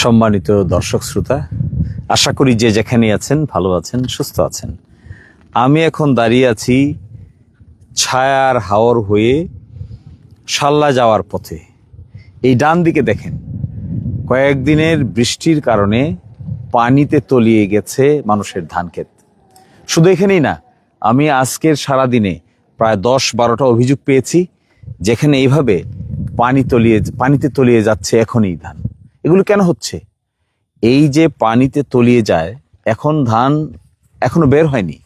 সম্মানিত দর্শক শ্রোতা, আশা করি যে যেখানে আছেন ভালো আছেন, সুস্থ আছেন। আমি এখন দাঁড়িয়ে আছি ছায়ার হাওর হয়ে সাল্লা যাওয়ার পথে। এই ডান দিকে দেখেন, কয়েকদিনের বৃষ্টির কারণে পানিতে তলিয়ে গেছে মানুষের ধানক্ষেত। শুধু এখানেই না, আমি আজকের সারাদিনে প্রায় 10-12টা অভিযোগ পেয়েছি যেখানে এইভাবে পানিতে তলিয়ে যাচ্ছে এখনই ধান। এগুলো কেন হচ্ছে? এই যে পানিতে তলিয়ে যায়, এখন ধান এখনো বের হয়নি,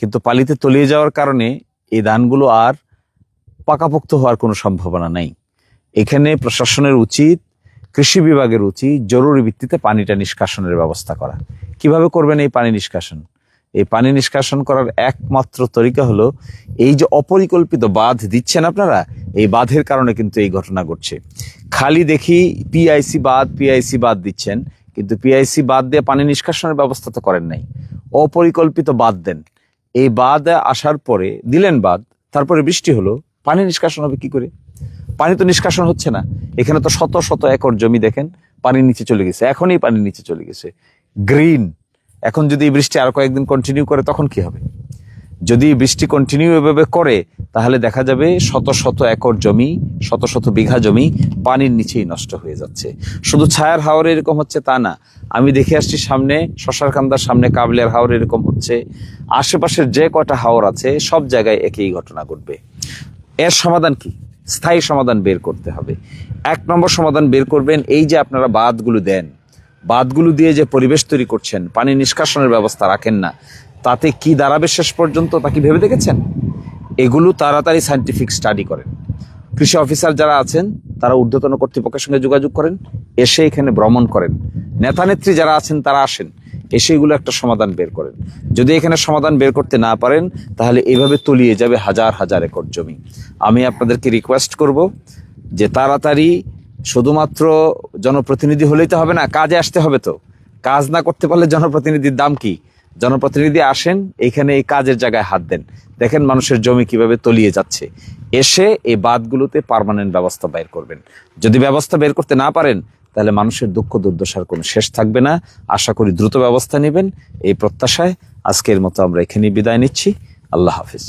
কিন্তু পানিতে তলিয়ে যাওয়ার কারণে এই ধানগুলো আর পাকাপোক্ত হওয়ার কোনো সম্ভাবনা নেই। এখানে প্রশাসনের উচিত, কৃষি বিভাগের উচিত জরুরি ভিত্তিতে পানিটা নিষ্কাশনের ব্যবস্থা করা। কিভাবে করবেন এই পানি নিষ্কাশন? এই পানি নিষ্কাশন করার একমাত্র তরিকা হলো, এই যে অপরিকল্পিত বাঁধ দিচ্ছেন আপনারা, এই বাঁধের কারণে কিন্তু এই ঘটনা ঘটছে। খালি দেখি পিআইসি বাঁধ দিচ্ছেন, কিন্তু পিআইসি বাঁধ দিয়ে পানি নিষ্কাশনের ব্যবস্থা তো করেন নাই। অপরিকল্পিত বাঁধ দেন। এই বাঁধ আসার পরে দিলেন বাঁধ, তারপরে বৃষ্টি হলো, পানি নিষ্কাশন হবে কি করে? পানি তো নিষ্কাশন হচ্ছে না। এখানে তো শত শত একর জমি দেখেন পানির নিচে চলে গেছে, এখনই পানির নিচে চলে গেছে। গ্রিন। এখন যদি এই বৃষ্টি আর কয়েকদিন কন্টিনিউ করে তখন কি হবে? যদি বৃষ্টি কন্টিনিউ এভাবে করে তাহলে দেখা যাবে শত শত একর জমি, শত শত বিঘা জমি পানির নিচেই নষ্ট হয়ে যাচ্ছে। শুধু ছায়ার হাওরে এরকম হচ্ছে তা না, আমি দেখে আসছি সামনে শশারকান্দার সামনে কাবলিয়ার হাওরে এরকম হচ্ছে। আশেপাশের যে কটা হাওর আছে সব জায়গায় একই ঘটনা ঘটবে। এর সমাধান কি? স্থায়ী সমাধান বের করতে হবে। 1 নম্বর সমাধান বের করবেন, এই যে আপনারা বাঁধগুলো দেন, বাঁধগুলো দিয়ে যে পরিবেশ তৈরি করছেন, পানি নিষ্কাশনের ব্যবস্থা রাখেন না, তাতে কি দাঁড়াবে শেষ পর্যন্ত তা কি ভেবে দেখেছেন? এগুলো তাড়াতাড়ি সায়েন্টিফিক স্টাডি করেন। কৃষি অফিসার যারা আছেন তারা ঊর্ধ্বতন কর্তৃপক্ষের সঙ্গে যোগাযোগ করেন, এসে এখানে ভ্রমণ করেন। নেতা নেত্রী যারা আছেন তারা আসেন, এসে এগুলো একটা সমাধান বের করেন। যদি এখানে সমাধান বের করতে না পারেন তাহলে এভাবে তলিয়ে যাবে হাজার হাজার একর জমি। আমি আপনাদেরকে রিকোয়েস্ট করব যে তাড়াতাড়ি, শুধুমাত্র জনপ্রতিনিধি হলেই তো হবে না, কাজে আসতে হবে। তো কাজ না করতে পারলে জনপ্রতিনিধির দাম কি? জনপ্রতিনিধি আসেন, এখানে এই কাজের জায়গায় হাত দেন, দেখেন মানুষের জমি কিভাবে তলিয়ে যাচ্ছে। এসে এই বাঁধগুলোতে পার্মানেন্ট ব্যবস্থা বের করবেন। যদি ব্যবস্থা বের করতে না পারেন তাহলে মানুষের দুঃখ দুর্দশার কোনো শেষ থাকবে না। আশা করি দ্রুত ব্যবস্থা নেবেন। এই প্রত্যাশায় আজকের মতো আমরা এখানেই বিদায় নিচ্ছি। আল্লাহ হাফিজ।